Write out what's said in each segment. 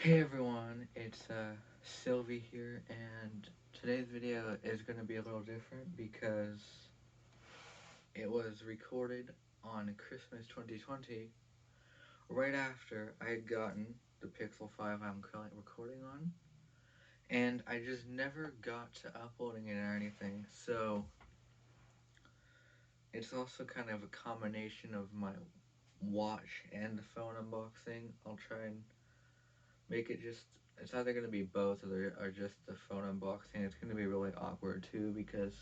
Hey everyone, it's Sylvie here, and today's video is going to be a little different because it was recorded on Christmas 2020, right after I had gotten the Pixel 5 I'm currently recording on, and I just never got to uploading it or anything, so it's also kind of a combination of my watch and the phone unboxing. I'll try and make it just, it's either going to be both or just the phone unboxing. It's going to be really awkward too because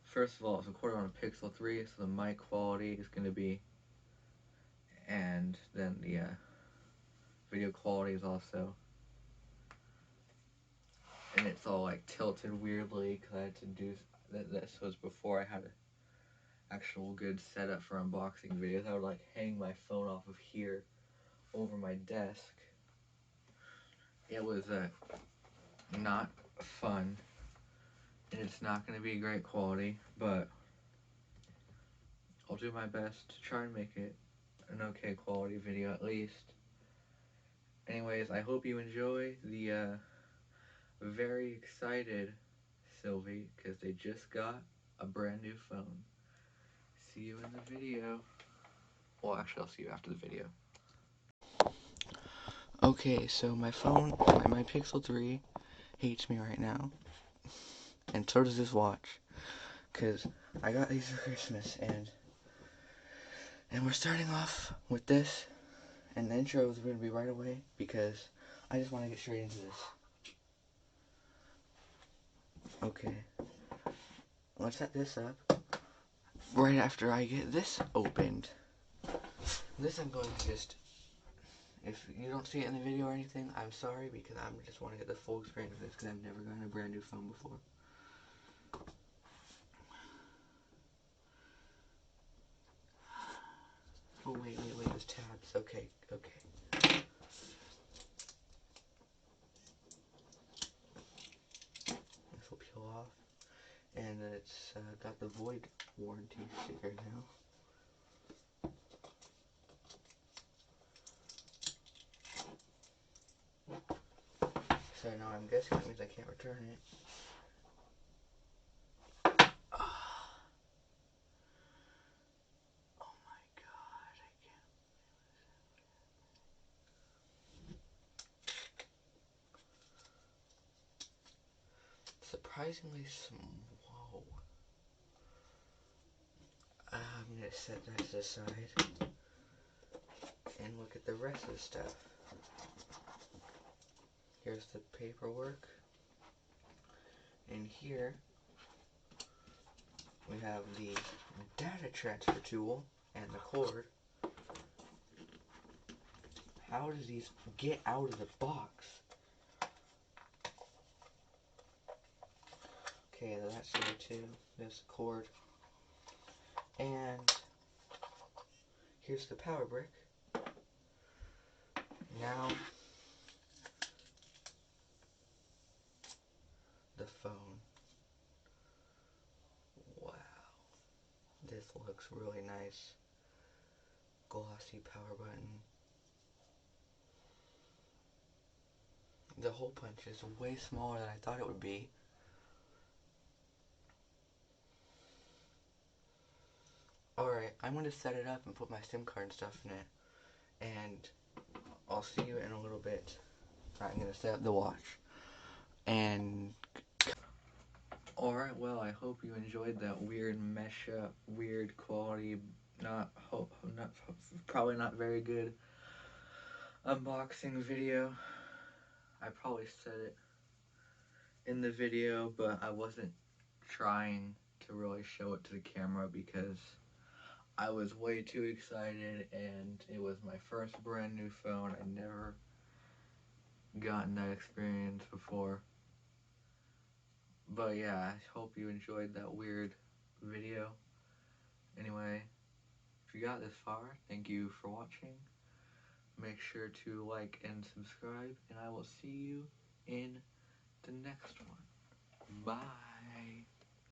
first of all, it's recorded on a Pixel 3, so the mic quality is going to be, and then the video quality is also, and it's all like tilted weirdly because I had to do, this was before I had an actual good setup for unboxing videos. I would like hang my phone off of here over my desk. It was not fun, and it's not going to be great quality, but I'll do my best to try and make it an okay quality video at least. Anyways, I hope you enjoy the very excited Sylvie because they just got a brand new phone. See you in the video. Well, actually, I'll see you after the video. Okay, so my phone, my Pixel 3 hates me right now. And so does this watch. Because I got these for Christmas, and we're starting off with this. And the intro is going to be right away because I just want to get straight into this. Okay, let's set this up right after I get this opened. This I'm going to just, if you don't see it in the video or anything, I'm sorry because I just want to get the full experience of this because I've never gotten a brand new phone before. Oh wait, there's tabs. Okay. This will peel off. And it's got the void warranty sticker now. So now I'm guessing that means I can't return it. Oh my god, I can't. Surprisingly small. I'm gonna set that aside and look at the rest of the stuff. Here's the paperwork. And here we have the data transfer tool and the cord. How does these get out of the box? Okay, that's there too. There's the cord. And here's the power brick. Now, the phone. Wow. This looks really nice. Glossy power button. The hole punch is way smaller than I thought it would be. Alright, I'm going to set it up and put my SIM card and stuff in it. And I'll see you in a little bit. I'm going to set up the watch. And alright, well, I hope you enjoyed that weird mesh up, weird quality, probably not very good unboxing video. I probably said it in the video, but I wasn't trying to really show it to the camera because I was way too excited and it was my first brand new phone. I'd never gotten that experience before. But yeah, I hope you enjoyed that weird video. Anyway, if you got this far, thank you for watching. Make sure to like and subscribe, and I will see you in the next one. Bye.